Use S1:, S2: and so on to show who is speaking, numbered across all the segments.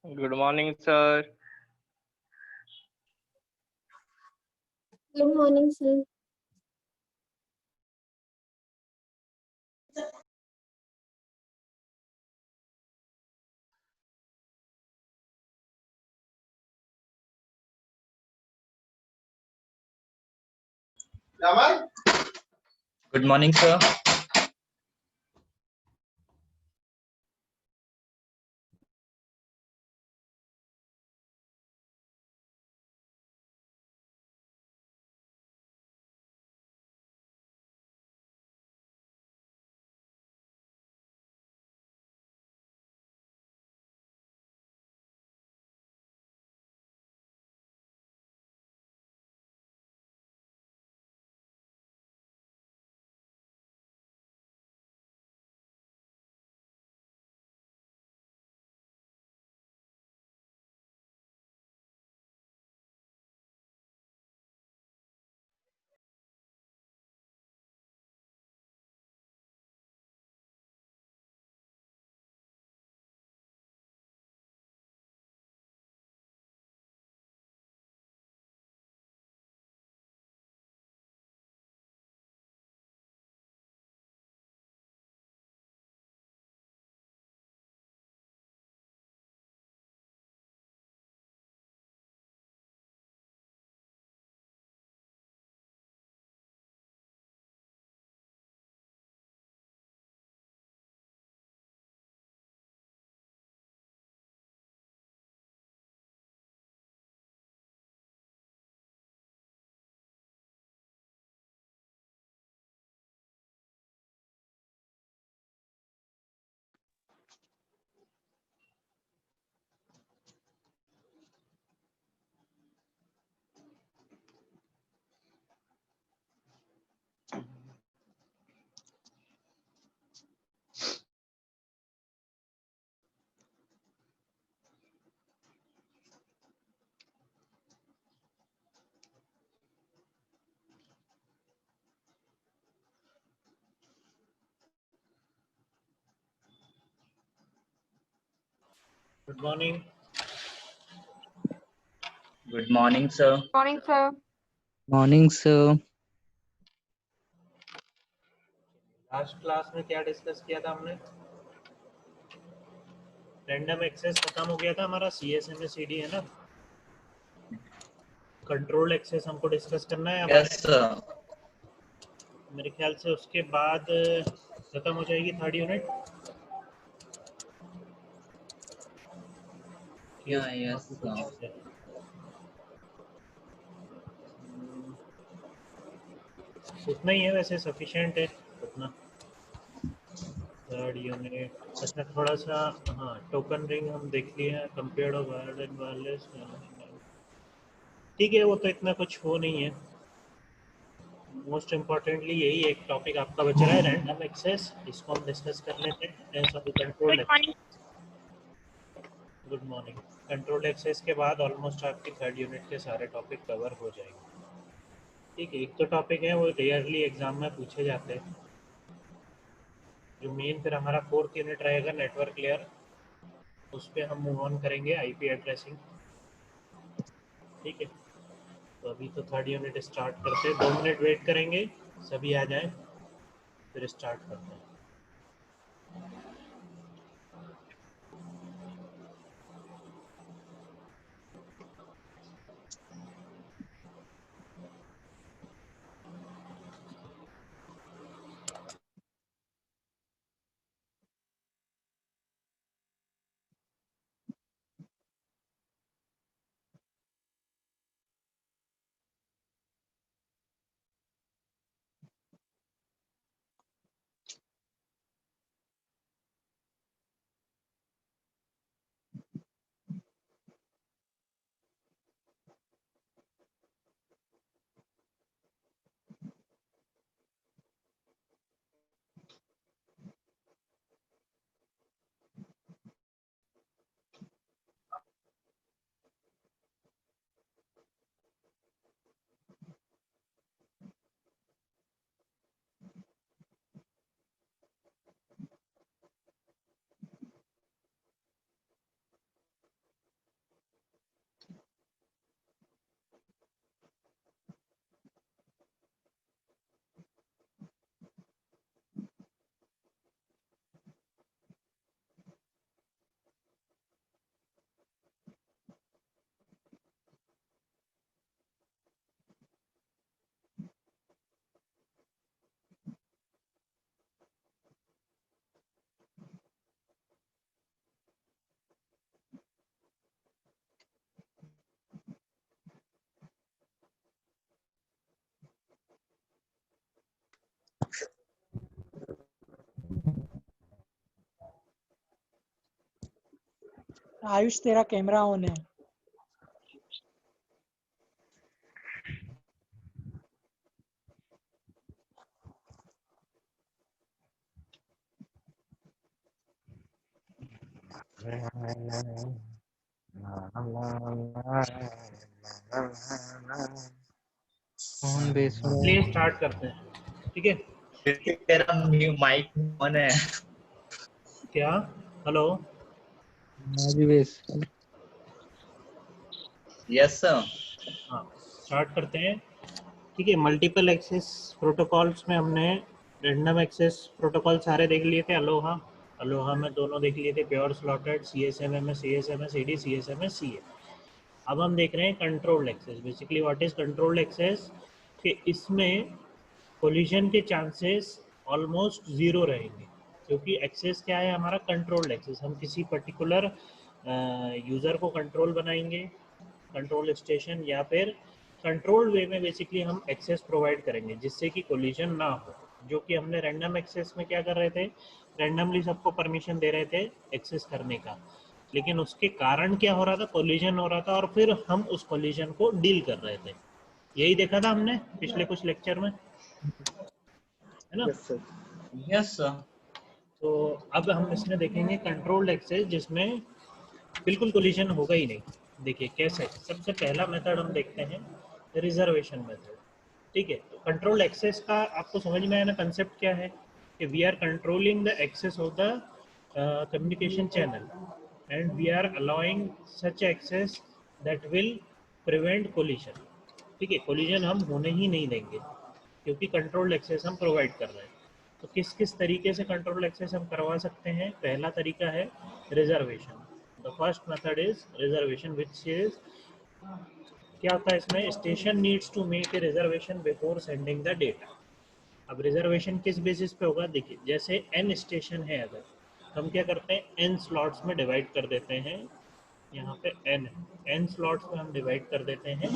S1: Good morning, sir.
S2: Good morning, sir.
S3: Good morning, sir.
S4: Good morning.
S3: Good morning, sir.
S5: Morning, sir.
S6: Morning, sir.
S4: Last class में क्या discuss किया था हमने? Random access खत्म हो गया था हमारा, CSMA-CD है ना। कंट्रोल एक्सेस हमको डिस्कस करना है।
S3: Yes, sir.
S4: मेरे ख्याल से उसके बाद खत्म हो जाएगी third unit.
S3: Yeah, yes, sir.
S4: उतना ही है वैसे, सफिशिएंट है उतना। थर्ड यूनिट अच्छा थोड़ा सा, हाँ टोकन रिंग हम देख लिए हैं, कंपेयर्ड वायर्ड एंड वायरलेस। ठीक है, वो तो इतना कुछ हो नहीं है। मोस्ट इम्पोर्टेंटली यही एक टॉपिक आपका बच रहा है, रैंडम एक्सेस। इसको हम डिस्कस कर लेते हैं। सभी control good morning. Control access के बाद ऑलमोस्ट आपकी थर्ड यूनिट के सारे टॉपिक कवर हो जाएंगे। ठीक है, एक तो टॉपिक है वो रेयरली एग्जाम में पूछे जाते हैं। जो मेन फिर हमारा फोर्थ यूनिट रहेगा, नेटवर्क लेयर, उस पर हम मूव ऑन करेंगे, आईपी एड्रेसिंग। ठीक है, तो अभी तो थर्ड यूनिट स्टार्ट करते हैं। 2 मिनट वेट करेंगे, सभी आ जाएं, फिर स्टार्ट करते हैं।
S1: आयुष तेरा कैमरा ऑन है।
S6: ऑन बेस
S4: प्ले स्टार्ट करते हैं, ठीक है?
S3: तेरा माइक ऑन है।
S4: क्या? हेलो,
S6: भी बेस
S3: यस सर।
S4: हाँ स्टार्ट करते हैं, ठीक है? मल्टीपल एक्सेस प्रोटोकॉल्स में हमने रैंडम एक्सेस प्रोटोकॉल सारे देख लिए थे। अलोहा अलोहा में दोनों देख लिए थे, pure slotted, CSMA, CSMA CD, CSMA CA। अब हम देख रहे हैं controlled access. Basically what is controlled access? कि इसमें कोलिजन के चांसेस ऑलमोस्ट ज़ीरो रहेंगे, क्योंकि एक्सेस क्या है हमारा? Controlled access. हम किसी पर्टिकुलर यूज़र को कंट्रोल बनाएंगे, कंट्रोल स्टेशन, या फिर कंट्रोल वे में बेसिकली हम एक्सेस प्रोवाइड करेंगे जिससे कि कोलिजन ना हो। जो कि हमने रैंडम एक्सेस में क्या कर रहे थे? रैंडमली सबको परमिशन दे रहे थे एक्सेस करने का, लेकिन उसके कारण क्या हो रहा था? कोलिजन हो रहा था, और फिर हम उस कोलिजन को डील कर रहे थे। यही देखा था हमने पिछले कुछ लेक्चर में, है ना?
S3: Yes sir.
S4: तो अब हम इसमें देखेंगे कंट्रोल्ड एक्सेस जिसमें बिल्कुल कोलिजन होगा ही नहीं। देखिए कैसे। सबसे पहला मेथड हम देखते हैं रिजर्वेशन मेथड, ठीक है? तो कंट्रोल एक्सेस का आपको समझ में आया ना कंसेप्ट क्या है? कि we are controlling the access of the communication channel and we are allowing such access that will prevent collision, ठीक है? कोलिजन हम होने ही नहीं देंगे क्योंकि कंट्रोल एक्सेस हम प्रोवाइड कर रहे हैं। तो किस किस तरीके से कंट्रोल एक्सेस हम करवा सकते हैं? पहला तरीका है reservation. The first method is reservation, which is क्या होता है इसमें? Station needs to make a reservation before sending the data. अब रिजर्वेशन किस बेसिस पे होगा? देखिए जैसे n स्टेशन है, अगर हम क्या करते हैं n स्लॉट्स में डिवाइड कर देते हैं। यहाँ पे n स्लॉट्स में हम डिवाइड कर देते हैं,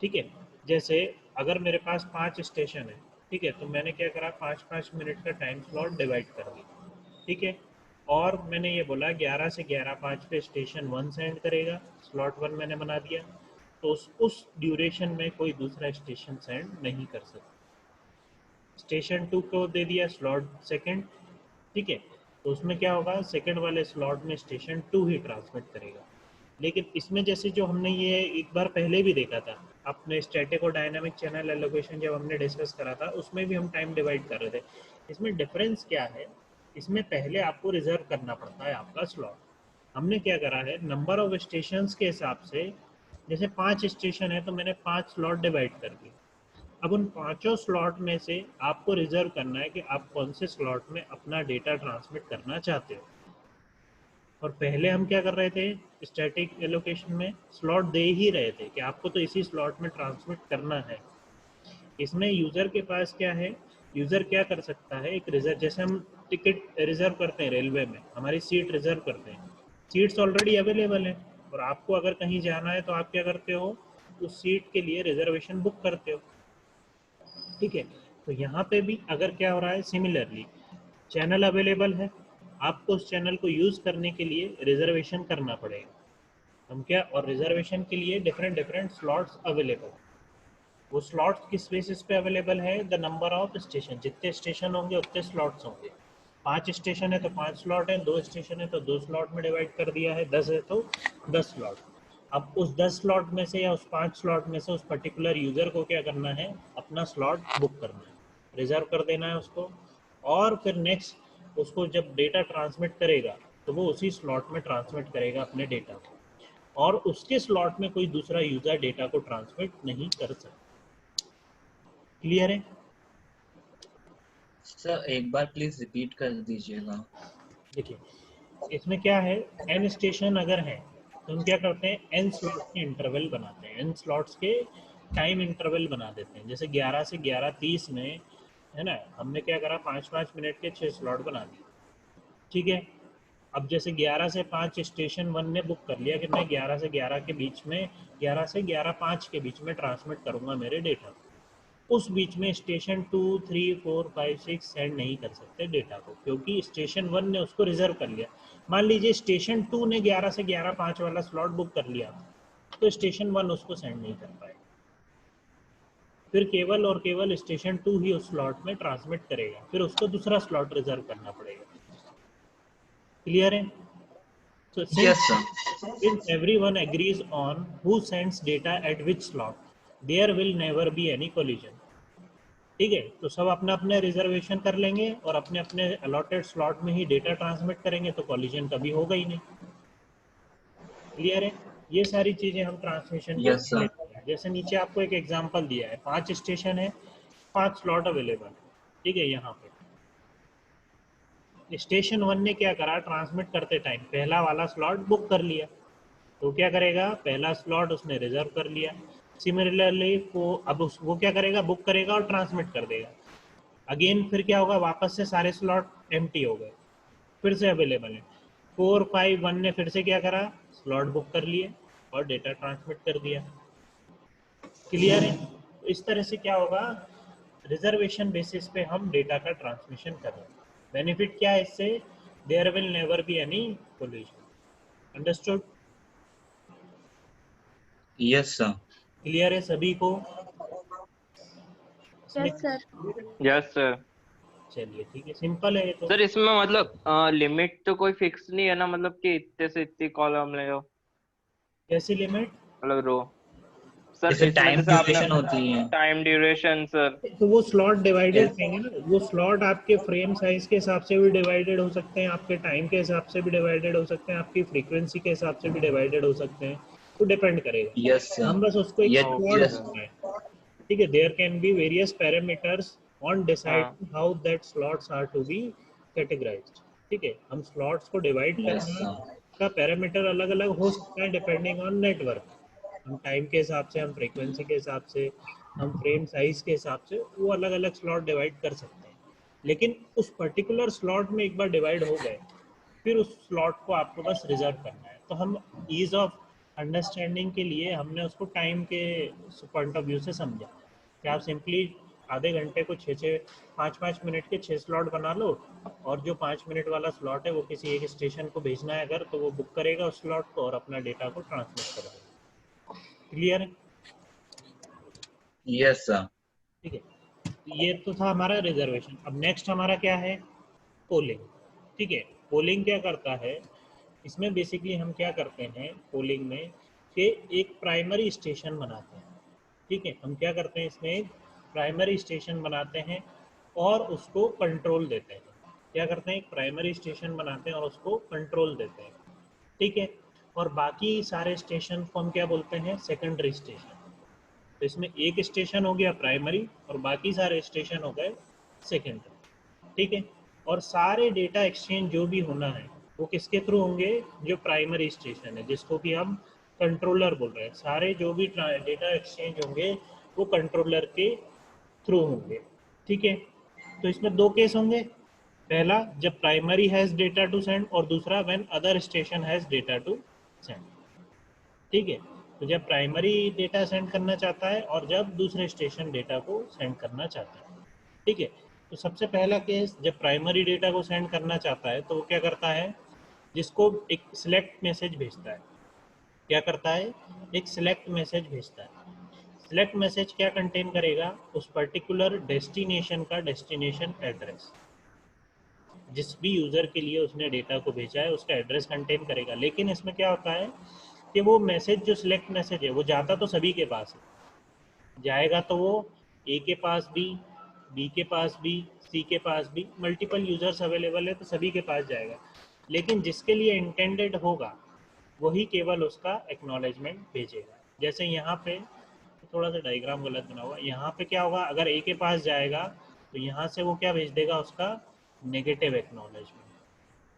S4: ठीक है? जैसे अगर मेरे पास 5 स्टेशन है, ठीक है, तो मैंने क्या करा? 5-5 मिनट का टाइम स्लॉट डिवाइड कर दिया, ठीक है? और मैंने ये बोला 11 से 11:05 पे स्टेशन 1 सेंड करेगा, स्लॉट 1 मैंने बना दिया, तो उस ड्यूरेशन में कोई दूसरा स्टेशन सेंड नहीं कर सकता। स्टेशन 2 को दे दिया स्लॉट सेकंड, ठीक है, तो उसमें क्या होगा? सेकंड वाले स्लॉट में स्टेशन 2 ही ट्रांसमिट करेगा। लेकिन इसमें जैसे जो हमने ये एक बार पहले भी देखा था अपने स्टैटिक और डायनामिक चैनल एलोकेशन जब हमने डिस्कस करा था, उसमें भी हम टाइम डिवाइड कर रहे थे। इसमें डिफरेंस क्या है? इसमें पहले आपको रिजर्व करना पड़ता है आपका स्लॉट। हमने क्या करा है? नंबर ऑफ स्टेशंस के हिसाब से, जैसे 5 स्टेशन है तो मैंने 5 स्लॉट डिवाइड कर दिए। अब उन पांचों स्लॉट में से आपको रिजर्व करना है कि आप कौन से स्लॉट में अपना डेटा ट्रांसमिट करना चाहते हो। और पहले हम क्या कर रहे थे? स्टैटिक एलोकेशन में स्लॉट दे ही रहे थे कि आपको तो इसी स्लॉट में ट्रांसमिट करना है। इसमें यूज़र के पास क्या है? यूज़र क्या कर सकता है? एक रिजर्व, जैसे हम टिकट रिजर्व करते हैं रेलवे में, हमारी सीट रिजर्व करते हैं, सीट्स ऑलरेडी अवेलेबल है, और आपको अगर कहीं जाना है तो आप क्या करते हो? उस सीट के लिए रिजर्वेशन बुक करते हो, ठीक है? तो यहाँ पे भी अगर क्या हो रहा है? सिमिलरली चैनल अवेलेबल है, आपको उस चैनल को यूज़ करने के लिए रिजर्वेशन करना पड़ेगा। हम क्या? और रिजर्वेशन के लिए डिफरेंट डिफरेंट स्लॉट्स अवेलेबल। वो स्लॉट्स किस बेसिस पे अवेलेबल है? द नंबर ऑफ स्टेशन, जितने स्टेशन होंगे उतने स्लॉट्स होंगे। 5 स्टेशन है तो 5 स्लॉट है, 2 स्टेशन है तो 2 स्लॉट में डिवाइड कर दिया है, 10 है तो 10 स्लॉट। अब उस 10 स्लॉट में से या उस 5 स्लॉट में से उस पर्टिकुलर यूज़र को क्या करना है? अपना स्लॉट बुक करना है, रिजर्व कर देना है उसको, और फिर नेक्स्ट उसको जब डेटा ट्रांसमिट करेगा तो वो उसी स्लॉट में ट्रांसमिट करेगा अपने डेटा को, और उसके स्लॉट में कोई दूसरा यूज़र डेटा को ट्रांसमिट नहीं कर सकता। क्लियर है?
S3: सर एक बार प्लीज रिपीट कर दीजिएगा।
S4: देखिए इसमें क्या है? n स्टेशन अगर है तो हम क्या करते हैं? n स्लॉट्स के इंटरवल बनाते हैं, n स्लॉट्स के टाइम इंटरवल बना देते हैं। जैसे 11 से 11:30 में, है ना, हमने क्या करा? 5-5 मिनट के 6 स्लॉट बना दिए, ठीक है? अब जैसे 11 से 5 स्टेशन 1 ने बुक कर लिया कि मैं 11 से 11 के बीच में, 11 से 11:05 के बीच में ट्रांसमिट करूंगा मेरे डेटा। उस बीच में स्टेशन 2, 3, 4, 5, 6 सेंड नहीं कर सकते डेटा को, क्योंकि स्टेशन 1 ने उसको रिजर्व कर लिया। मान लीजिए स्टेशन 2 ने 11 से 11:05 वाला स्लॉट बुक कर लिया, तो स्टेशन 1 उसको सेंड नहीं कर पाएगा। फिर केवल और केवल स्टेशन 2 ही उस स्लॉट में ट्रांसमिट करेगा, फिर उसको दूसरा स्लॉट रिजर्व करना पड़ेगा। क्लियर है? So
S3: Yes,
S4: since everyone agrees on who sends data at which slot, there will never be any collision. ठीक है, तो सब अपना अपने रिजर्वेशन कर लेंगे और अपने अपने अलॉटेड स्लॉट में ही डेटा ट्रांसमिट करेंगे, तो कॉलिजन कभी होगा ही नहीं। क्लियर है? ये सारी चीजें हम ट्रांसमिशन
S3: Yes, sir.
S4: जैसे नीचे आपको एक एग्जांपल दिया है, 5 स्टेशन है, 5 स्लॉट अवेलेबल है। ठीक है, यहाँ पे स्टेशन 1 ने क्या करा, ट्रांसमिट करते टाइम पहला वाला स्लॉट बुक कर लिया, तो क्या करेगा, पहला स्लॉट उसने रिजर्व कर लिया। सिमिलरली वो क्या करेगा, बुक करेगा और ट्रांसमिट कर देगा। अगेन फिर क्या होगा, वापस से सारे स्लॉट एम्प्टी हो गए, फिर से अवेलेबल है। 4, 5, 1 ने फिर से क्या करा, स्लॉट बुक कर लिए और डेटा ट्रांसमिट कर दिया। क्लियर है? तो इस तरह से क्या होगा, रिजर्वेशन बेसिस पे हम डेटा का ट्रांसमिशन कर रहे हैं। बेनिफिट क्या है इससे, there will never be any collision. Understood?
S3: Yes, sir.
S4: Clear है सभी को?
S2: Yes sir.
S5: Yes sir.
S4: चलिए ठीक है, सिंपल है ये तो।
S5: सर इसमें मतलब लिमिट तो कोई फिक्स नहीं है ना, मतलब कि इतने से इतनी कॉलम ले लो,
S4: कैसी लिमिट?
S5: मतलब रो सर
S3: जैसे
S5: इसमें
S3: टाइम
S5: जैसे आपने
S3: ड्यूरेशन होती है।
S5: Time duration sir.
S4: तो वो स्लॉट डिवाइडेड
S3: Yes.
S4: रहेंगे ना, वो स्लॉट आपके फ्रेम साइज के हिसाब से भी डिवाइडेड हो सकते हैं, आपके टाइम के हिसाब से भी डिवाइडेड हो सकते हैं, आपकी फ्रीक्वेंसी के हिसाब से भी डिवाइडेड हो सकते हैं, तो डिपेंड करेगा।
S3: Yes, sir.
S4: हम बस उसको एक
S3: Yes,
S4: स्लॉट
S3: yes.
S4: बोलना है। ठीक है, there can be various parameters on deciding how that slots are to be categorised. ठीक है, हम स्लॉट्स को डिवाइड
S3: Yes,
S4: करना
S3: sir.
S4: का पैरामीटर अलग अलग हो सकता है डिपेंडिंग ऑन नेटवर्क। हम टाइम के हिसाब से, हम फ्रीक्वेंसी के हिसाब से, हम फ्रेम साइज के हिसाब से वो अलग अलग स्लॉट डिवाइड कर सकते हैं। लेकिन उस पर्टिकुलर स्लॉट में एक बार डिवाइड हो गए, फिर उस स्लॉट को आपको बस रिजर्व करना है। तो हम ईज ऑफ अंडरस्टैंडिंग के लिए हमने उसको टाइम के पॉइंट ऑफ व्यू से समझा कि आप सिंपली आधे घंटे को 5-5 मिनट के 6 स्लॉट बना लो, और जो 5 मिनट वाला स्लॉट है वो किसी एक स्टेशन को भेजना है अगर, तो वो बुक करेगा उस स्लॉट को और अपना डेटा को ट्रांसमिट करेगा। क्लियर है?
S3: Yes, sir.
S4: ठीक है, तो ये तो था हमारा रिजर्वेशन। अब नेक्स्ट हमारा क्या है, पोलिंग। ठीक है, पोलिंग क्या करता है, इसमें बेसिकली हम क्या करते हैं पोलिंग में कि एक प्राइमरी स्टेशन बनाते हैं। ठीक है, हम क्या करते हैं इसमें, एक प्राइमरी स्टेशन बनाते हैं और उसको कंट्रोल देते हैं। क्या करते हैं, एक प्राइमरी स्टेशन बनाते हैं और उसको कंट्रोल देते हैं। ठीक है, और बाकी सारे स्टेशन को हम क्या बोलते हैं, सेकेंडरी स्टेशन। तो इसमें एक स्टेशन हो गया प्राइमरी और बाकी सारे स्टेशन हो गए सेकेंडरी। ठीक है, और सारे डेटा एक्सचेंज जो भी होना है वो किसके थ्रू होंगे, जो प्राइमरी स्टेशन है जिसको कि हम कंट्रोलर बोल रहे हैं, सारे जो भी डेटा एक्सचेंज होंगे वो कंट्रोलर के थ्रू होंगे। ठीक है, तो इसमें 2 केस होंगे, पहला जब primary has data to send और दूसरा when other station has data to send. ठीक है, तो जब प्राइमरी डेटा सेंड करना चाहता है और जब दूसरे स्टेशन डेटा को सेंड करना चाहता है। ठीक है, तो सबसे पहला केस जब प्राइमरी डेटा को सेंड करना चाहता है तो वो क्या करता है, जिसको एक सिलेक्ट मैसेज भेजता है। क्या करता है, एक सिलेक्ट मैसेज भेजता है। सिलेक्ट मैसेज क्या कंटेन करेगा, उस पर्टिकुलर डेस्टिनेशन का डेस्टिनेशन एड्रेस, जिस भी यूज़र के लिए उसने डेटा को भेजा है उसका एड्रेस कंटेन करेगा। लेकिन इसमें क्या होता है कि वो मैसेज जो सिलेक्ट मैसेज है वो जाता तो सभी के पास है, जाएगा तो वो ए के पास भी, बी के पास भी, सी के पास भी, मल्टीपल यूजर्स अवेलेबल है तो सभी के पास जाएगा। लेकिन जिसके लिए इंटेंडेड होगा वही केवल उसका एक्नॉलेजमेंट भेजेगा। जैसे यहाँ पे थोड़ा सा डायग्राम गलत बना हुआ, यहाँ पे क्या होगा, अगर ए के पास जाएगा तो यहाँ से वो क्या भेज देगा, उसका नेगेटिव एक्नॉलेजमेंट।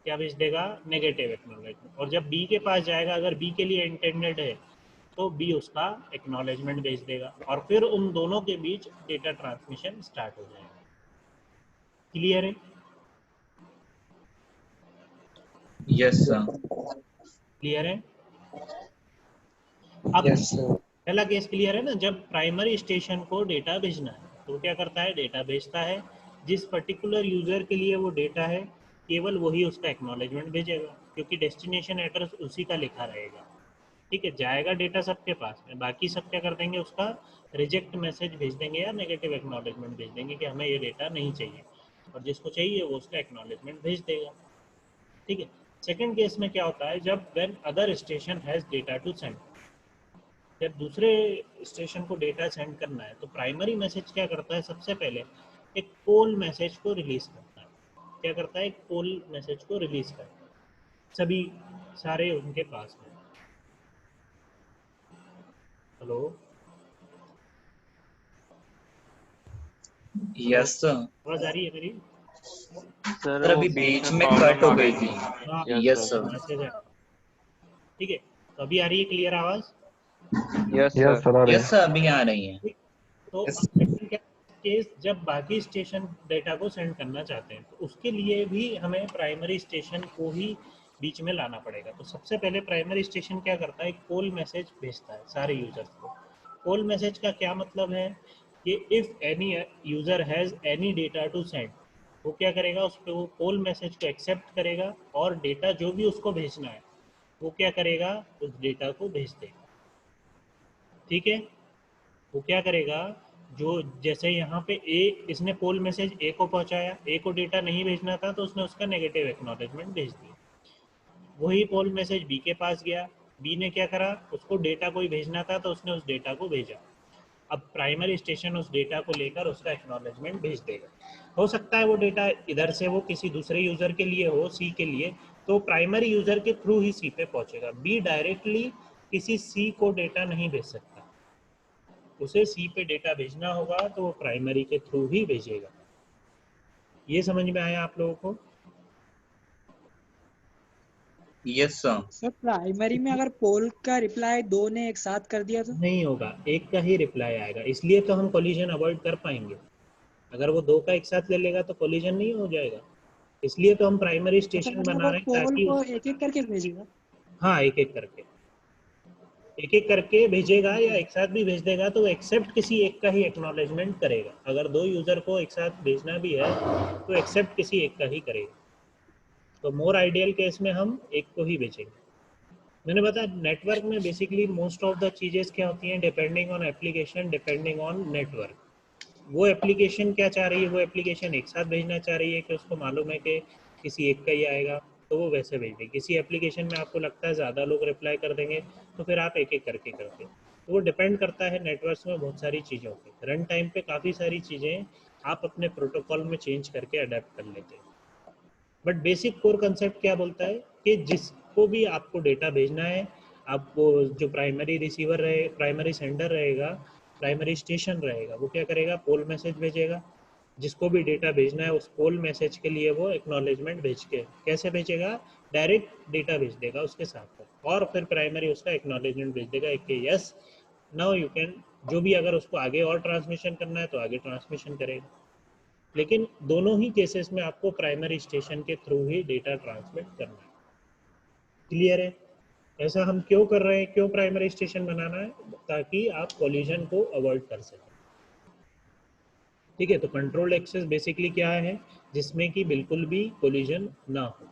S4: क्या भेज देगा, नेगेटिव एक्नॉलेजमेंट। और जब बी के पास जाएगा, अगर बी के लिए इंटेंडेड है तो बी उसका एक्नॉलेजमेंट भेज देगा और फिर उन दोनों के बीच डेटा ट्रांसमिशन स्टार्ट हो जाएगा। क्लियर है?
S3: Yes, sir.
S4: क्लियर है? अब
S6: Yes, sir.
S4: पहला केस क्लियर है ना, जब प्राइमरी स्टेशन को डेटा भेजना है तो क्या करता है, डेटा भेजता है। जिस पर्टिकुलर यूज़र के लिए वो डेटा है केवल वही उसका एक्नॉलेजमेंट भेजेगा, क्योंकि डेस्टिनेशन एड्रेस उसी का लिखा रहेगा। ठीक है, जाएगा डेटा सबके पास में, बाकी सब क्या कर देंगे, उसका रिजेक्ट मैसेज भेज देंगे या नेगेटिव एक्नॉलेजमेंट भेज देंगे कि हमें ये डेटा नहीं चाहिए, और जिसको चाहिए वो उसका एक्नॉलेजमेंट भेज देगा। ठीक है। सेकंड केस में क्या होता है, जब when other station has data to send, जब दूसरे स्टेशन को डेटा सेंड करना है तो प्राइमरी मैसेज क्या करता है, सबसे पहले एक पोल मैसेज को रिलीज करता है। क्या करता है, एक पोल मैसेज को रिलीज करता है सभी सारे उनके पास में। Hello,
S3: yes sir.
S4: आवाज आ रही है मेरी?
S5: सर
S3: सर
S5: वो
S3: अभी
S5: बीच
S3: बीच
S5: में
S3: में
S5: प्रॉब्लम
S3: कट हो
S5: आ
S3: गई
S5: गई
S3: थी।
S5: थी।
S4: हाँ,
S3: यस सर।
S4: मैसेज है। ठीक है, तो अभी आ रही है क्लियर आवाज?
S5: Yes
S2: yes
S5: sir.
S2: सर आ रही
S3: यस सर अभी आ रही है।
S4: ठीक। तो
S3: यस।
S4: अब सेकंड क्या केस, जब बाकी स्टेशन डेटा को सेंड करना चाहते हैं तो उसके लिए भी हमें प्राइमरी स्टेशन को ही बीच में लाना पड़ेगा। तो सबसे पहले प्राइमरी स्टेशन क्या करता है, एक पोल मैसेज भेजता है सारे यूजर्स को। पोल मैसेज का क्या मतलब है कि if any user has any data to send, वो क्या करेगा, उस पर वो पोल मैसेज को एक्सेप्ट करेगा और डेटा जो भी उसको भेजना है वो क्या करेगा, उस डेटा को भेज देगा। ठीक है, वो क्या करेगा, जो जैसे यहाँ पे ए, इसने पोल मैसेज ए को पहुंचाया, ए को डेटा नहीं भेजना था तो उसने उसका नेगेटिव एक्नॉलेजमेंट भेज दिया। वही पोल मैसेज बी के पास गया, बी ने क्या करा, उसको डेटा कोई भेजना था तो उसने उस डेटा को भेजा। अब प्राइमरी स्टेशन उस डेटा को लेकर उसका एक्नॉलेजमेंट भेज देगा। हो सकता है वो डेटा इधर से वो किसी दूसरे यूजर के लिए हो, सी के लिए, तो प्राइमरी यूजर के थ्रू ही सी पे पहुंचेगा। बी डायरेक्टली किसी सी को डेटा नहीं भेज सकता, उसे सी पे डेटा भेजना होगा तो वो प्राइमरी के थ्रू ही भेजेगा। ये समझ में आया आप लोगों को?
S3: Yes sir.
S1: सर प्राइमरी में अगर पोल का रिप्लाई दो ने एक साथ कर दिया तो?
S4: नहीं होगा, एक का ही रिप्लाई आएगा, इसलिए तो हम कोलिजन अवॉइड कर पाएंगे। अगर वो दो का एक साथ ले लेगा तो कोलिजन नहीं हो जाएगा, इसलिए तो हम प्राइमरी
S1: अच्छा,
S4: स्टेशन
S1: मतलब
S4: बना
S1: वो
S4: रहे हैं
S1: पोल
S4: ताकि
S1: को एक एक करके भेजेगा?
S4: हाँ, एक एक करके भेजेगा या एक साथ भी भेज देगा, तो एक्सेप्ट किसी एक का ही एक्नॉलेजमेंट करेगा। अगर दो यूजर को एक साथ भेजना भी है तो एक्सेप्ट किसी एक का ही करेगा। तो मोर आइडियल केस में हम एक को ही भेजेंगे। मैंने बताया नेटवर्क में बेसिकली मोस्ट ऑफ द चीजें क्या होती हैं, depending on application, depending on network. वो एप्लीकेशन क्या चाह रही है, वो एप्लीकेशन एक साथ भेजना चाह रही है कि उसको मालूम है कि किसी एक का ही आएगा तो वो वैसे भेज देगी। किसी एप्लीकेशन में आपको लगता है ज़्यादा लोग रिप्लाई कर देंगे तो फिर आप एक एक करके करते हैं। तो वो डिपेंड करता है नेटवर्क में बहुत सारी चीज़ों पे, रन टाइम पे काफ़ी सारी चीज़ें आप अपने प्रोटोकॉल में चेंज करके अडेप्ट कर लेते हैं। बट बेसिक कोर कंसेप्ट क्या बोलता है कि जिसको भी आपको डेटा भेजना है, आपको जो प्राइमरी रिसीवर रहे, प्राइमरी सेंडर रहेगा, प्राइमरी स्टेशन रहेगा, वो क्या करेगा, पोल मैसेज भेजेगा। जिसको भी डेटा भेजना है उस पोल मैसेज के लिए वो एक्नॉलेजमेंट भेज के कैसे भेजेगा, डायरेक्ट डेटा भेज देगा उसके साथ, और फिर प्राइमरी उसका एक्नॉलेजमेंट भेज देगा एक के यस नाउ यू कैन। जो भी अगर उसको आगे और ट्रांसमिशन करना है तो आगे ट्रांसमिशन करेगा। लेकिन दोनों ही केसेस में आपको प्राइमरी स्टेशन के थ्रू ही डेटा ट्रांसमिट करना है। क्लियर है? ऐसा हम क्यों कर रहे हैं, क्यों प्राइमरी स्टेशन बनाना है, ताकि आप कोलिजन को अवॉइड कर सकें। ठीक है, तो कंट्रोल एक्सेस बेसिकली क्या है, जिसमें कि बिल्कुल भी कोलिजन ना हो।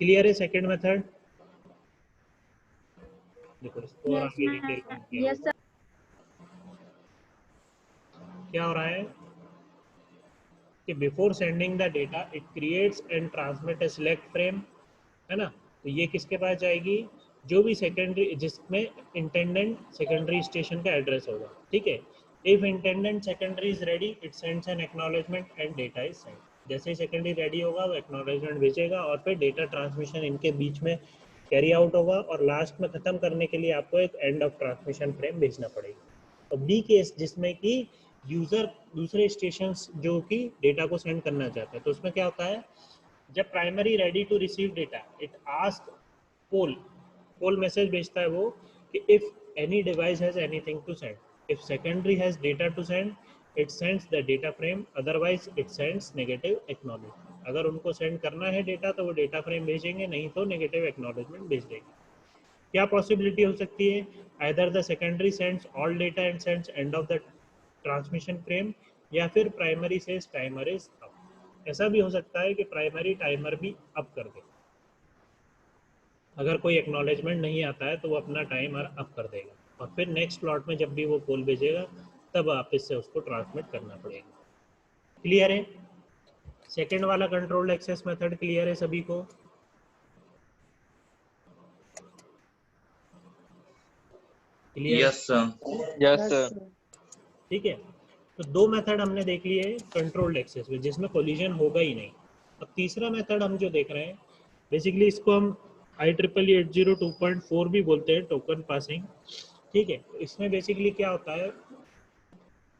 S4: क्लियर है सेकंड मेथड? देखो इसको और आगे डिटेल में क्या होगा। क्या हो रहा है कि before sending the data it creates and transmit A select frame, है ना। तो ये किसके पास जाएगी, जो भी सेकेंडरी, जिसमें इंटेंडेंट सेकेंडरी स्टेशन का एड्रेस होगा। ठीक है, if intended secondary is ready it sends N acknowledgement and data is send. जैसे ही सेकेंडरी रेडी होगा वो एक्नॉलेजमेंट भेजेगा और फिर डेटा ट्रांसमिशन इनके बीच में कैरी आउट होगा, और लास्ट में ख़त्म करने के लिए आपको एक एंड ऑफ ट्रांसमिशन फ्रेम भेजना पड़ेगा। और बी केस जिसमें कि यूज़र दूसरे स्टेशन जो कि डेटा को सेंड करना चाहते हैं, तो उसमें क्या होता है, जब primary ready to receive data it ask poll message भेजता है वो कि if any device has anything to send, if secondary has data to send it sends the data frame, otherwise it sends negative acknowledgement. अगर उनको send करना है data तो वो डेटा फ्रेम भेजेंगे, नहीं तो नेगेटिव एक्नॉलेजमेंट भेज देंगे। क्या पॉसिबिलिटी हो सकती है, either the secondary sends all data and sends end of the transmission frame, या फिर प्राइमरी से टाइमर इज अप। ऐसा भी हो सकता है कि प्राइमरी टाइमर भी अप कर दे। अगर कोई एक्नॉलेजमेंट नहीं आता है तो वो अपना टाइमर अप कर देगा, और फिर नेक्स्ट स्लॉट में जब भी वो पोल भेजेगा तब वापस से उसको ट्रांसमिट करना पड़ेगा। क्लियर है? सेकेंड वाला कंट्रोल्ड एक्सेस मेथड क्लियर है सभी को? Clear?
S3: Yes sir.
S5: Yes
S1: yes
S5: sir.
S1: Sir.
S4: ठीक है, तो दो मेथड हमने देख लिए कंट्रोल्ड एक्सेस में जिसमें कोलिजन होगा ही नहीं। अब तीसरा मेथड हम जो देख रहे हैं, बेसिकली इसको हम IEEE 802.4 भी बोलते हैं, टोकन पासिंग। ठीक है, इसमें बेसिकली क्या होता है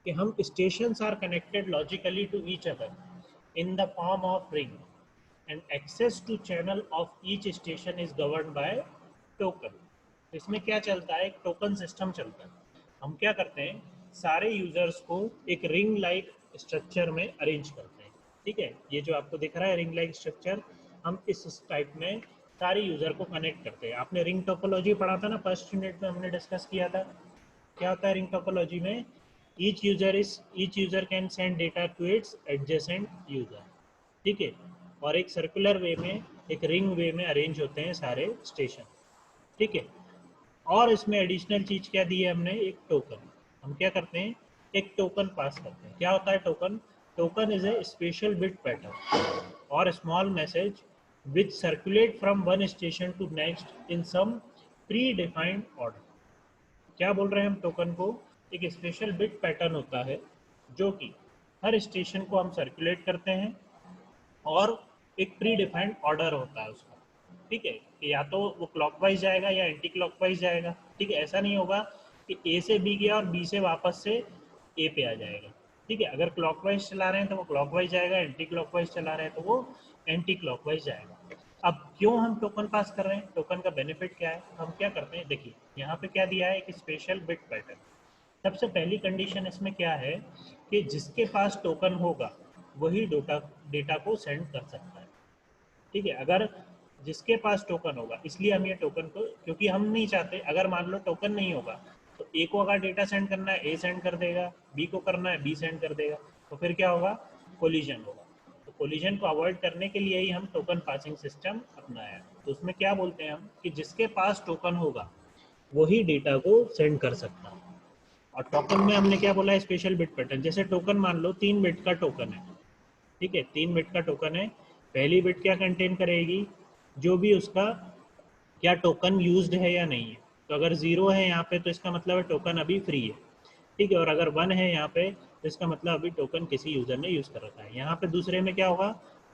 S4: कि हम stations are connected logically to each other in the form of ring, and access to channel of each station is govern by token. इसमें क्या चलता है, एक टोकन सिस्टम चलता है। हम क्या करते हैं, सारे यूजर्स को एक रिंग लाइक स्ट्रक्चर में अरेंज करते हैं। ठीक है, ये जो आपको दिख रहा है रिंग लाइक स्ट्रक्चर, हम इस टाइप में सारे यूजर को कनेक्ट करते हैं। आपने रिंग टोपोलॉजी पढ़ा था ना, फर्स्ट यूनिट में हमने डिस्कस किया था। क्या होता है रिंग टोपोलॉजी में? Each user can send data to its adjacent user. ठीक है, और एक सर्कुलर वे में, एक रिंग वे में अरेंज होते हैं सारे स्टेशन। ठीक है, और इसमें एडिशनल चीज क्या दी है हमने, एक टोकन। हम क्या करते हैं, एक टोकन पास करते हैं। क्या होता है token? Token is a special bit pattern और small message which circulate from one station to next in some predefined order. क्या बोल रहे हैं हम टोकन को? एक स्पेशल बिट पैटर्न होता है जो कि हर स्टेशन को हम सर्कुलेट करते हैं, और एक प्री डिफाइंड ऑर्डर होता है उसका। ठीक है, कि या तो वो क्लॉकवाइज जाएगा या एंटी क्लॉकवाइज जाएगा। ठीक है, ऐसा नहीं होगा कि ए से बी गया और बी से वापस से ए पे आ जाएगा। ठीक है, अगर क्लॉकवाइज चला रहे हैं तो वो क्लॉकवाइज जाएगा, एंटी क्लॉकवाइज चला रहे हैं तो वो एंटी क्लॉकवाइज जाएगा। अब क्यों हम टोकन पास कर रहे हैं, टोकन का बेनिफिट क्या है? हम क्या करते हैं, देखिए यहाँ पे क्या दिया है, एक स्पेशल बिट पैटर्न। सबसे पहली कंडीशन इसमें क्या है कि जिसके पास टोकन होगा वही डेटा को सेंड कर सकता है। ठीक है, अगर जिसके पास टोकन होगा, इसलिए हम ये टोकन को, क्योंकि हम नहीं चाहते अगर मान लो टोकन नहीं होगा तो ए को अगर डेटा सेंड करना है ए सेंड कर देगा, बी को करना है बी सेंड कर देगा, तो फिर क्या होगा, कोलिजन होगा। तो कोलिजन को अवॉइड करने के लिए ही हम टोकन पासिंग सिस्टम अपनाया। तो उसमें क्या बोलते हैं हम कि जिसके पास टोकन होगा वही डेटा को सेंड कर सकता है। और टोकन में हमने क्या बोला है, स्पेशल बिट पैटर्न। जैसे टोकन मान लो 3 बिट का टोकन है। ठीक है, 3 बिट का टोकन है। पहली बिट क्या कंटेन करेगी, जो भी उसका क्या टोकन यूज्ड है या नहीं है। तो अगर 0 है यहाँ पे तो इसका मतलब है टोकन अभी फ्री है। ठीक है, और अगर 1 है यहाँ पे तो इसका मतलब अभी टोकन किसी यूजर ने यूज कर रखा है। यहाँ पे दूसरे में क्या होगा,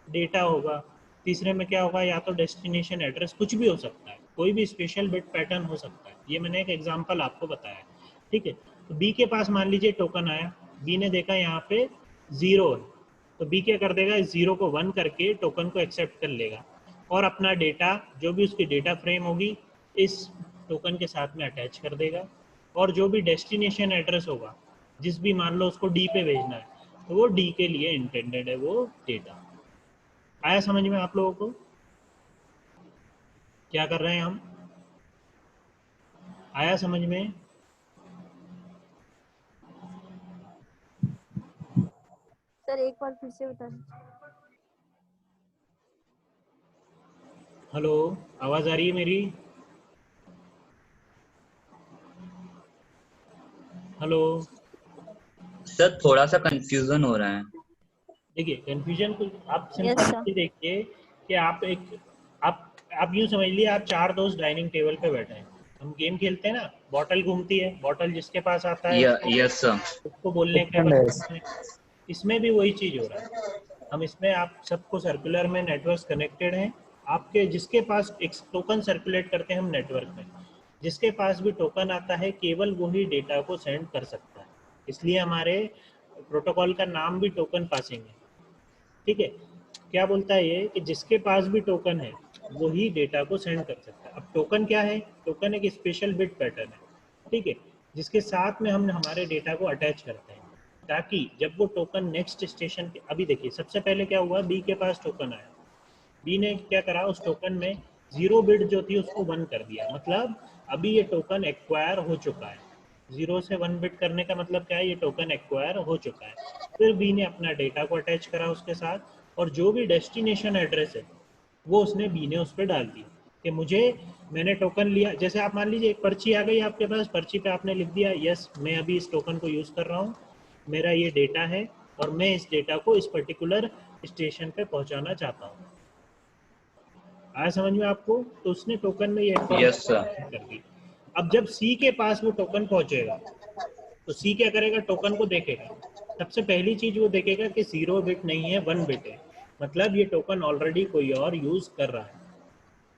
S4: डेटा होगा। तीसरे में क्या होगा, या तो डेस्टिनेशन एड्रेस, कुछ भी हो सकता है, कोई भी स्पेशल बिट पैटर्न हो सकता है। ये मैंने एक एग्जांपल आपको बताया। ठीक है, तो बी के पास मान लीजिए टोकन आया, बी ने देखा यहाँ पे 0 है, तो बी क्या कर देगा, इस 0 को 1 करके टोकन को एक्सेप्ट कर लेगा और अपना डेटा, जो भी उसकी डेटा फ्रेम होगी, इस टोकन के साथ में अटैच कर देगा। और जो भी डेस्टिनेशन एड्रेस होगा, जिस भी मान लो उसको डी पे भेजना है, तो वो डी के लिए इंटेंडेड है वो डेटा। आया समझ में आप लोगों को क्या कर रहे हैं हम? आया समझ में?
S2: सर एक बार फिर से बता दीजिए।
S4: हेलो, आवाज आ रही है मेरी? हेलो
S3: सर थोड़ा सा कंफ्यूजन हो रहा है।
S4: देखिए, कंफ्यूजन को आप
S2: Yes, sir.
S4: सिंपल देखिए कि आप यूं समझ लिए, आप 4 दोस्त डाइनिंग टेबल पे बैठे हैं, हम गेम खेलते हैं ना, बॉटल घूमती है, बॉटल जिसके पास आता है
S3: यस सर।
S4: उसको बोलने का बता है। इसमें भी वही चीज हो रहा है। हम इसमें आप सबको सर्कुलर में नेटवर्क कनेक्टेड हैं, आपके जिसके पास एक टोकन सर्कुलेट करते हैं हम नेटवर्क में, जिसके पास भी टोकन आता है केवल वही डेटा को सेंड कर सकता है। इसलिए हमारे प्रोटोकॉल का नाम भी टोकन पासिंग है। ठीक है, क्या बोलता है ये कि जिसके पास भी टोकन है वही डेटा को सेंड कर सकता है। अब टोकन क्या है, टोकन एक स्पेशल बिट पैटर्न है। ठीक है, जिसके साथ में हम हमारे डेटा को अटैच करते हैं, ताकि जब वो टोकन नेक्स्ट स्टेशन के, अभी देखिए सबसे पहले क्या हुआ, बी के पास टोकन आया, बी ने क्या करा, उस टोकन में 0 बिट जो थी उसको 1 कर दिया, मतलब अभी ये टोकन एक्वायर हो चुका है। 0 से 1 बिट करने का मतलब क्या है, ये टोकन एक्वायर हो चुका है। फिर बी ने अपना डेटा को अटैच करा उसके साथ, और जो भी डेस्टिनेशन एड्रेस है वो उसने बी ने उस पर डाल दी कि मैंने टोकन लिया। जैसे आप मान लीजिए एक पर्ची आ गई आपके पास, पर्ची पे आपने लिख दिया यस मैं अभी इस टोकन को यूज़ कर रहा हूँ, मेरा ये डेटा है और मैं इस डेटा को इस पर्टिकुलर स्टेशन पे पहुंचाना चाहता हूँ। आया समझ में आपको? तो उसने टोकन में ये
S3: Yes, sir.
S4: कर दी। अब जब सी के पास वो टोकन पहुंचेगा तो सी क्या करेगा, टोकन को देखेगा। सबसे पहली चीज वो देखेगा कि 0 बिट नहीं है 1 बिट है, मतलब ये टोकन ऑलरेडी कोई और यूज कर रहा है।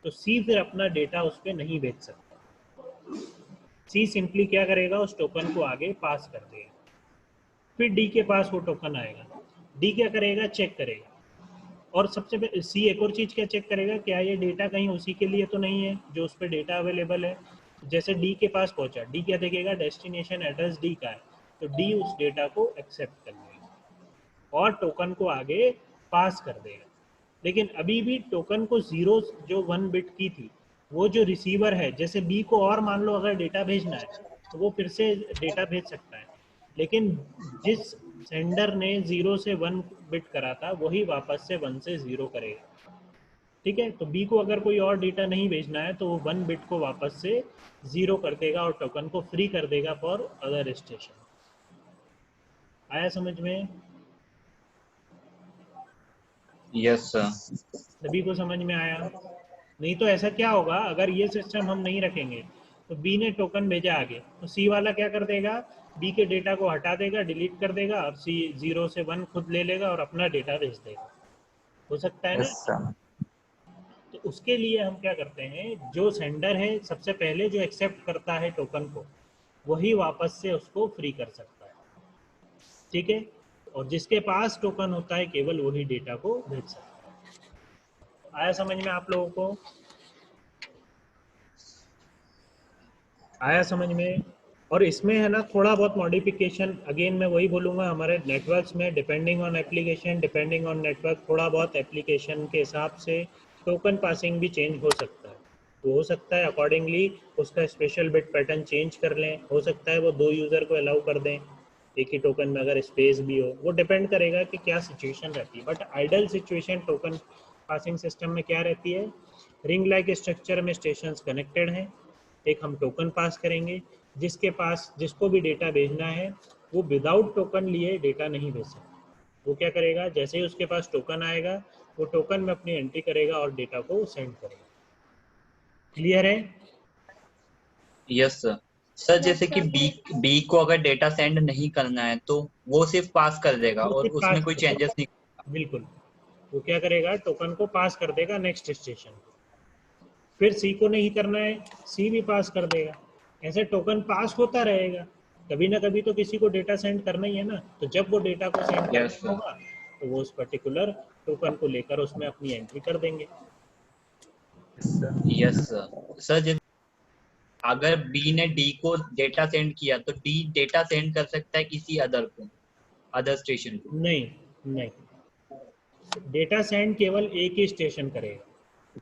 S4: तो सी फिर अपना डेटा उस पर नहीं भेज सकता। सी सिंपली क्या करेगा, उस टोकन को आगे पास कर देगा। फिर डी के पास वो टोकन आएगा, डी क्या करेगा, चेक करेगा। और सबसे पहले सी एक और चीज़ क्या चेक करेगा, क्या ये डेटा कहीं उसी के लिए तो नहीं है जो उस पर डेटा अवेलेबल है। जैसे डी के पास पहुंचा, डी क्या देखेगा, डेस्टिनेशन एड्रेस डी का है, तो डी उस डेटा को एक्सेप्ट कर लेगा और टोकन को आगे पास कर देगा। लेकिन अभी भी टोकन को 0 जो 1 बिट की थी, वो जो रिसीवर है, जैसे बी को और मान लो अगर डेटा भेजना है तो वो फिर से डेटा भेज सकता है, लेकिन जिस सेंडर ने 0 से 1 बिट करा था वही वापस से 1 से 0 करेगा। ठीक है, तो बी को अगर कोई और डेटा नहीं भेजना है तो वो 1 बिट को वापस से 0 कर देगा और टोकन को फ्री कर देगा फॉर अदर स्टेशन। आया समझ में?
S3: Yes, sir.
S4: सभी को समझ में आया? नहीं तो ऐसा क्या होगा, अगर ये सिस्टम हम नहीं रखेंगे तो बी ने टोकन भेजा आगे, तो सी वाला क्या कर देगा, बी के डेटा को हटा देगा, डिलीट कर देगा, और सी 0 से 1 खुद ले लेगा और अपना डेटा भेज देगा। हो सकता है ना?
S3: Yes, sir.
S4: तो उसके लिए हम क्या करते हैं, जो सेंडर है सबसे पहले जो एक्सेप्ट करता है टोकन को, वही वापस से उसको फ्री कर सकता है। ठीक है, और जिसके पास टोकन होता है केवल वही डेटा को भेज सकता है। आया समझ में आप लोगों को? आया समझ में? और इसमें है ना थोड़ा बहुत मॉडिफिकेशन, अगेन मैं वही बोलूँगा, हमारे नेटवर्क्स में depending on application, depending on network, थोड़ा बहुत एप्लीकेशन के हिसाब से टोकन पासिंग भी चेंज हो सकता है। तो हो सकता है अकॉर्डिंगली उसका स्पेशल बिट पैटर्न चेंज कर लें, हो सकता है वो 2 यूज़र को अलाउ कर दें एक ही टोकन में अगर स्पेस भी हो, वो डिपेंड करेगा कि क्या सिचुएशन रहती है। But idle situation token passing system में क्या रहती है, रिंग लाइक स्ट्रक्चर में स्टेशंस कनेक्टेड हैं, एक हम टोकन पास करेंगे, जिसके पास जिसको भी डेटा भेजना है वो विदाउट टोकन लिए डेटा नहीं भेज सकता। वो क्या करेगा, जैसे ही उसके पास टोकन आएगा वो टोकन में अपनी एंट्री करेगा और डेटा को सेंड करेगा। क्लियर है?
S3: Yes, sir. सर जैसे कि बी को अगर डेटा सेंड नहीं करना है तो वो सिर्फ पास कर देगा
S4: वो
S3: और
S4: सिर्फ
S3: उसमें
S4: पास
S3: कोई
S4: कर देगा।
S3: चेंजेस नहीं।
S4: बिल्कुल, वो क्या करेगा, टोकन को पास कर देगा नेक्स्ट स्टेशन को। फिर सी को नहीं करना है, सी भी पास कर देगा। ऐसे टोकन पास होता रहेगा, कभी ना कभी तो किसी को डेटा सेंड करना ही है ना। तो जब वो डेटा को सेंड
S3: Yes,
S4: करना
S3: sir.
S4: होगा तो वो उस पर्टिकुलर टोकन को लेकर उसमें अपनी एंट्री कर देंगे।
S3: Yes, sir. सर जैसे अगर बी ने डी को डेटा सेंड किया तो डी डेटा सेंड कर सकता है किसी अदर को, अदर स्टेशन को?
S4: नहीं नहीं, डेटा सेंड केवल एक ही स्टेशन करेगा।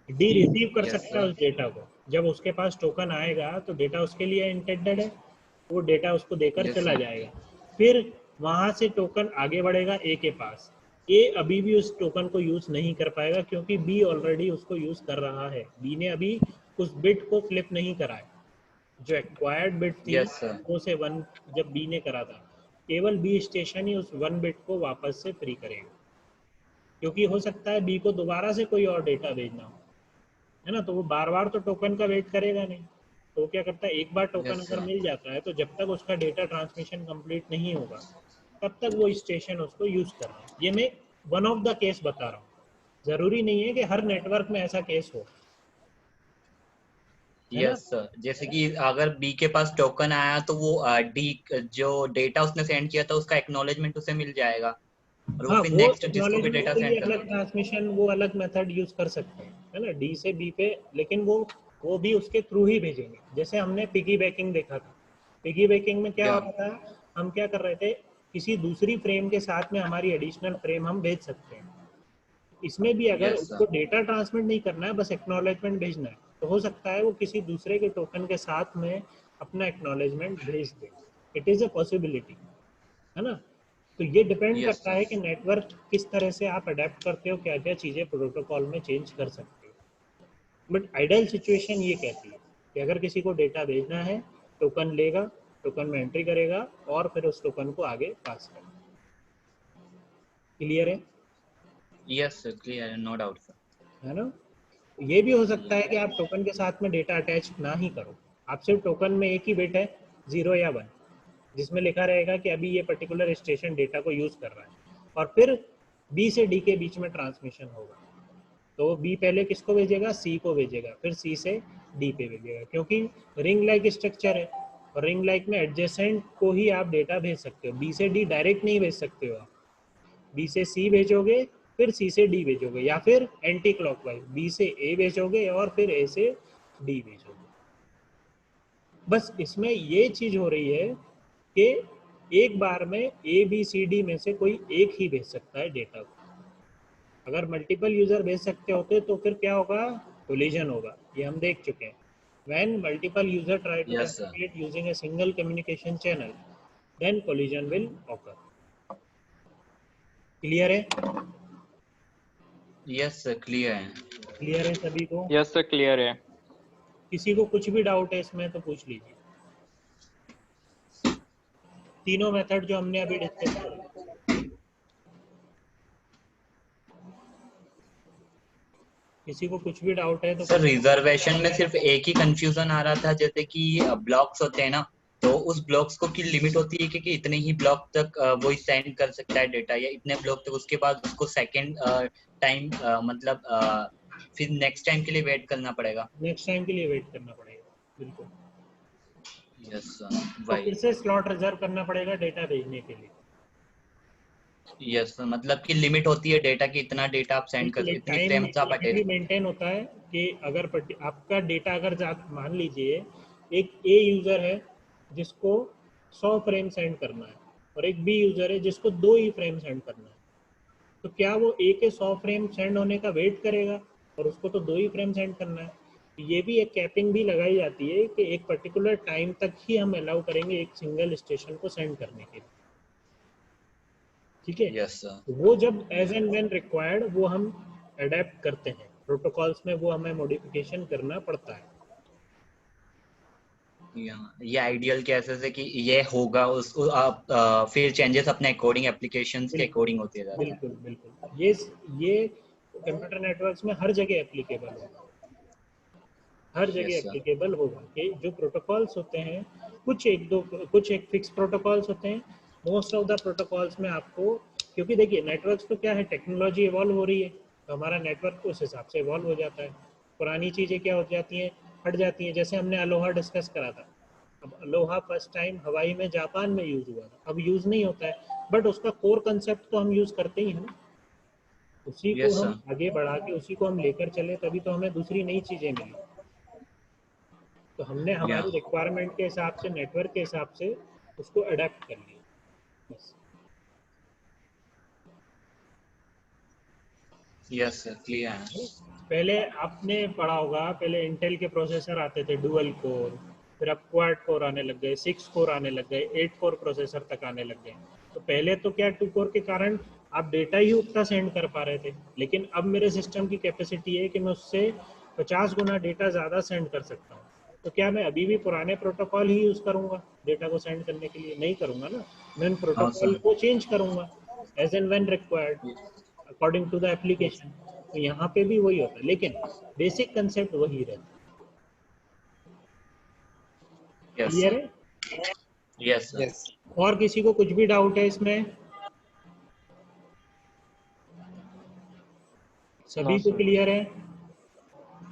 S4: डी रिसीव कर
S3: Yes,
S4: सकता है
S3: sir.
S4: उस डेटा को, जब उसके पास टोकन आएगा तो डेटा उसके लिए इंटेंडेड है, वो डेटा उसको देकर
S3: Yes,
S4: चला
S3: sir.
S4: जाएगा। फिर वहां से टोकन आगे बढ़ेगा ए के पास, ए अभी भी उस टोकन को यूज नहीं कर पाएगा क्योंकि बी ऑलरेडी उसको यूज कर रहा है। बी ने अभी उस बिट को फ्लिप नहीं करा है, जो एक्वायर्ड बिट थी
S3: Yes, sir.
S4: 2 से 1 जब बी ने करा था, केवल बी स्टेशन ही उस 1 बिट को वापस से फ्री करेगा, क्योंकि हो सकता है बी को दोबारा से कोई और डेटा भेजना हो, है ना, तो वो बार बार तो टोकन का वेट करेगा नहीं। तो वो क्या करता है, एक बार टोकन
S3: Yes,
S4: अगर
S3: sir.
S4: मिल जाता है तो जब तक उसका डेटा ट्रांसमिशन कंप्लीट नहीं होगा तब तक वो स्टेशन उसको यूज कर रहा है। ये मैं वन ऑफ द केस बता रहा हूँ, जरूरी नहीं है कि हर नेटवर्क में ऐसा केस हो, है ना?
S3: यस सर, जैसे कि अगर बी के पास टोकन आया तो वो डी जो डेटा उसने सेंड किया था उसका एक्नॉलेजमेंट उसे मिल जाएगा और
S4: हाँ,
S3: वो फिर
S4: वो
S3: नेक्स्ट जिसको भी
S4: एक्नॉलेजमेंट
S3: डेटा
S4: के लिए
S3: सेंड
S4: अलग
S3: करना।
S4: ट्रांसमिशन, वो अलग मेथड यूज कर सकते हैं, है ना, डी से बी पे, लेकिन वो भी उसके थ्रू ही भेजेंगे। जैसे हमने पिगी बैकिंग देखा था, पिगी बैकिंग में क्या हो रहा था, हम क्या कर रहे थे, किसी दूसरी फ्रेम के साथ में हमारी एडिशनल फ्रेम हम भेज सकते हैं। इसमें भी अगर
S3: Yes,
S4: उसको
S3: sir.
S4: डेटा ट्रांसमिट नहीं करना है, बस एक्नॉलेजमेंट भेजना है, तो हो सकता है वो किसी दूसरे के टोकन के साथ में अपना एक्नॉलेजमेंट भेज दे। इट इज अ पॉसिबिलिटी, है ना। तो ये डिपेंड
S3: Yes,
S4: करता है कि नेटवर्क किस तरह से आप अडेप्ट करते हो, क्या क्या चीज़ें प्रोटोकॉल में चेंज कर सकते हो। बट आइडियल सिचुएशन ये कहती है कि अगर किसी को डेटा भेजना है, टोकन लेगा, टोकन में एंट्री करेगा और फिर उस टोकन को आगे पास करेगा। क्लियर है?
S3: yes, sir, clear, no doubt, sir.
S4: है ना। ये भी हो सकता है कि आप टोकन के साथ में डेटा अटैच ना ही करो, आप सिर्फ टोकन में एक ही बिट है 0 या 1, जिसमें लिखा रहेगा कि अभी ये पर्टिकुलर स्टेशन डेटा को यूज कर रहा है, और फिर बी से डी के बीच में ट्रांसमिशन होगा। तो बी पहले किसको भेजेगा? सी को भेजेगा, फिर सी से डी पे भेजेगा, क्योंकि रिंग लाइक स्ट्रक्चर है, और रिंग लाइक में एडजेसेंट को ही आप डेटा भेज सकते हो, बी से डी डायरेक्ट नहीं भेज सकते हो आप। बी से सी भेजोगे, फिर सी से डी भेजोगे, या फिर एंटी क्लॉकवाइज बी से ए भेजोगे और फिर ए से डी भेजोगे। बस इसमें ये चीज हो रही है कि एक बार में ए बी सी डी में से कोई एक ही भेज सकता है डेटा को। अगर मल्टीपल यूजर भेज सकते होते तो फिर क्या होगा? कोलिजन होगा, ये हम देख चुके हैं। When multiple user try to
S3: Yes, sir.
S4: Communicate using a single communication channel, then collision will occur. Clear है?
S3: Yes, sir, clear है।
S4: क्लियर है सभी को?
S5: यस सर क्लियर है।
S4: किसी को कुछ भी डाउट है इसमें तो पूछ लीजिए। तीनों मेथड जो हमने अभी डिस्कस करे, किसी को कुछ भी डाउट है तो
S3: सर रिजर्वेशन में सिर्फ एक ही कंफ्यूजन आ रहा था, जैसे कि ब्लॉक्स होते हैं ना, तो उस ब्लॉक्स को की लिमिट होती है कि इतने ही ब्लॉक तक वो सेंड कर सकता है डेटा, या इतने ब्लॉक तक, उसके बाद उसको सेकंड टाइम मतलब फिर नेक्स्ट टाइम के लिए वेट करना पड़ेगा।
S4: नेक्स्ट टाइम के लिए वेट करना पड़ेगा, बिल्कुल।
S3: यस सर,
S4: तो फिर से स्लॉट रिजर्व करना पड़ेगा डेटा भेजने के लिए।
S3: यस सर, मतलब कि लिमिट होती है डेटा की, इतना डेटा आप सेंड कर, इतनी
S4: टाइम
S3: फ्रेम्स आप
S4: भी
S3: अटैच।
S4: मेंटेन होता है कि अगर आपका डेटा अगर मान लीजिए एक ए यूजर है जिसको 100 फ्रेम सेंड करना है, और एक बी यूजर है जिसको 2 ही फ्रेम सेंड करना है, तो क्या वो ए के 100 फ्रेम सेंड होने का वेट करेगा? और उसको तो 2 ही फ्रेम सेंड करना है। ये भी एक कैपिंग भी लगाई जाती है कि एक पर्टिकुलर टाइम तक ही हम अलाउ करेंगे एक सिंगल स्टेशन को सेंड करने के लिए, ठीक है।
S3: यस सर,
S4: वो जब एज एंड व्हेन रिक्वायर्ड वो हम अडेप्ट करते हैं प्रोटोकॉल्स में, वो हमें मॉडिफिकेशन करना पड़ता है।
S3: ये आइडियल केसेस है कि ये होगा, उसको आप फिर चेंजेस अपने अकॉर्डिंग एप्लीकेशंस के अकॉर्डिंग होते जाते हैं।
S4: बिल्कुल बिल्कुल, ये कंप्यूटर नेटवर्क्स में हर जगह एप्लीकेबल होगा, हर जगह
S3: Yes, sir.
S4: एप्लीकेबल होगा कि जो प्रोटोकॉल्स होते हैं, कुछ एक फिक्स प्रोटोकॉल्स होते हैं। मोस्ट ऑफ द प्रोटोकॉल्स में आपको, क्योंकि देखिए नेटवर्क्स तो क्या है, टेक्नोलॉजी इवॉल्व हो रही है, तो हमारा नेटवर्क उस हिसाब से इवॉल्व हो जाता है। पुरानी चीज़ें क्या हो जाती हैं, हट जाती हैं। जैसे हमने अलोहा डिस्कस करा था, अब अलोहा फर्स्ट टाइम हवाई में जापान में यूज़ हुआ था, अब यूज़ नहीं होता है, बट उसका कोर कंसेप्ट तो हम यूज़ करते ही हैं ना। उसी को
S3: Yes,
S4: हम
S3: sir.
S4: आगे बढ़ा के उसी को हम लेकर चले, तभी तो हमें दूसरी नई चीज़ें मिली। तो हमने हमारी
S3: Yeah.
S4: रिक्वायरमेंट के हिसाब से, नेटवर्क के हिसाब से उसको अडेप्ट कर लिया बस।
S3: Yes, sir. Clear है।
S4: पहले आपने पढ़ा होगा, पहले इंटेल के प्रोसेसर आते थे डुअल कोर, फिर अब क्वाड कोर आने लग गए, 6 कोर आने लग गए, 8 कोर प्रोसेसर तक आने लग गए। तो पहले तो क्या 2 कोर के कारण आप डेटा ही उतना सेंड कर पा रहे थे, लेकिन अब मेरे सिस्टम की कैपेसिटी है कि मैं उससे 50 गुना डेटा ज़्यादा सेंड कर सकता हूँ। तो क्या मैं अभी भी पुराने प्रोटोकॉल ही यूज़ करूँगा डेटा को सेंड करने के लिए? नहीं करूँगा ना, मैं उन
S3: हाँ
S4: प्रोटोकॉल
S3: सर।
S4: को चेंज करूँगा as and when required according to the application. तो यहाँ पे भी वही होता है, लेकिन बेसिक कंसेप्ट वही रहता है।
S3: Yes,
S4: clear
S3: sir.
S4: है?
S3: Yes, sir.
S6: Yes.
S4: और किसी को कुछ भी डाउट है इसमें? सभी
S5: No,
S4: को
S5: sir.
S4: क्लियर है?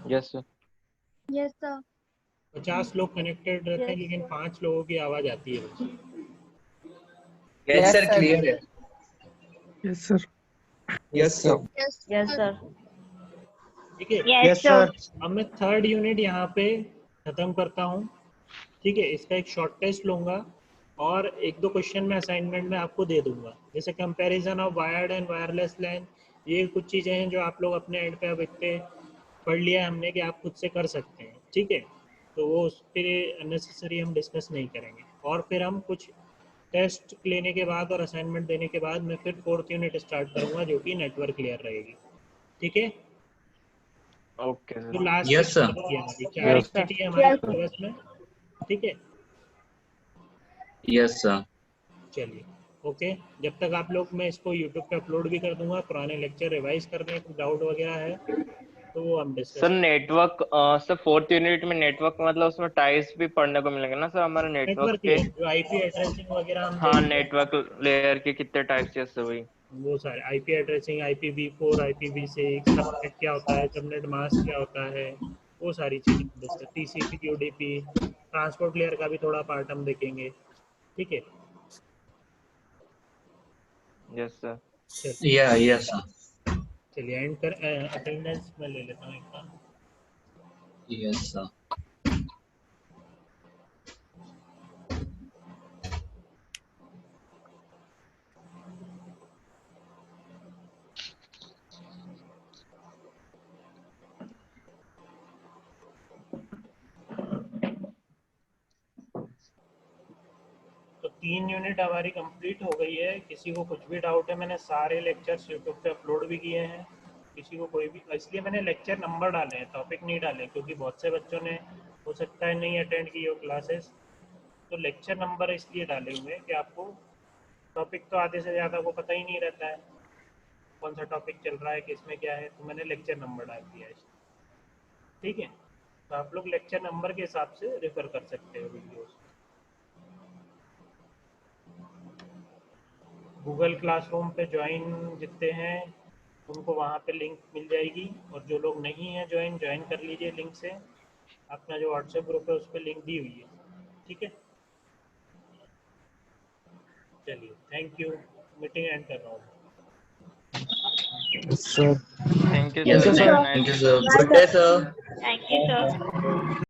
S5: Yes sir.
S2: Yes sir.
S4: 50 लोग कनेक्टेड रहते हैं,
S2: Yes,
S4: लेकिन
S2: sir.
S4: 5 लोगों की आवाज आती है बस।
S7: Yes, sir, clear है।
S6: Yes, sir.
S7: Yes, sir.
S2: Yes sir.
S4: ठीक है,
S7: Yes, sir.
S4: अब मैं 3rd यूनिट यहाँ पे खत्म करता हूँ। ठीक है, इसका एक शॉर्ट टेस्ट लूंगा और 1-2 क्वेश्चन में असाइनमेंट में आपको दे दूंगा, जैसे comparison of wired and wireless LAN. ये कुछ चीज़ें हैं जो आप लोग अपने एंड पे अब इतने पढ़ लिया है हमने कि आप खुद से कर सकते हैं। ठीक है, तो वो उस पर अननेसेसरी हम डिस्कस नहीं करेंगे। और फिर हम कुछ टेस्ट लेने के बाद और असाइनमेंट देने के बाद मैं फिर 4th यूनिट स्टार्ट करूँगा जो कि नेटवर्क लेयर रहेगी। ठीक है,
S5: ओके
S4: तो
S5: सर।
S4: Last
S3: Yes, sir.
S4: हमारी 4
S6: Yes,
S4: एक्टिविटी है हमारे सिलेबस में। ठीक है,
S3: यस सर।
S4: चलिए ओके। जब तक आप लोग, मैं इसको यूट्यूब पे अपलोड भी कर दूंगा, पुराने लेक्चर रिवाइज करने कुछ डाउट वगैरह है तो वो हम discuss
S5: sir network sir 4th unit में नेटवर्क मतलब उसमें टाइप्स भी पढ़ने को मिलेंगे ना सर हमारे नेटवर्क
S4: नेटवर्क
S5: के?
S4: लेयर जो आईपी एड्रेसिंग वगैरह हम
S5: हाँ,
S4: देखेंगे,
S5: नेटवर्क लेयर के कितने टाइप्स है सर वही?
S4: वो सारे IP addressing, IPv4, IPv6, subnet क्या होता है, सबनेट मास्क क्या होता है, वो सारी चीज़ें discuss, TCP UDP, transport layer का भी थोड़ा पार्ट हम देखेंगे। ठीक है,
S5: यस सर।
S4: चलिए
S3: यस सर।
S4: चलिए एंड कर, अटेंडेंस में ले लेता हूँ एक बार।
S3: Yes sir.
S4: तो 3 यूनिट हमारी कंप्लीट हो गई है। किसी को कुछ भी डाउट है, मैंने सारे लेक्चर्स यूट्यूब पे अपलोड भी किए हैं। किसी को कोई भी, इसलिए मैंने लेक्चर नंबर डाले हैं, टॉपिक नहीं डाले, क्योंकि बहुत से बच्चों ने हो सकता है नहीं अटेंड की हो क्लासेस, तो लेक्चर नंबर इसलिए डाले हुए हैं कि आपको टॉपिक तो आधे से ज़्यादा को पता ही नहीं रहता है कौन सा टॉपिक चल रहा है, किसमें क्या है, तो मैंने लेक्चर नंबर डाल दिया है। ठीक है, तो आप लोग लेक्चर नंबर के हिसाब से रेफर कर सकते हो वीडियोस। गूगल क्लासरूम पे ज्वाइन जितने हैं उनको वहाँ पे लिंक मिल जाएगी, और जो लोग नहीं हैं ज्वाइन कर लीजिए लिंक से। अपना जो व्हाट्सएप ग्रुप है उस पर लिंक दी हुई है। ठीक है, चलिए थैंक यू, मीटिंग एंड कर रहा हूँ।
S6: Yes, sir.
S5: Thank you
S3: yes
S5: sir.
S3: Thank you sir. Good day sir.
S2: Thank you, sir.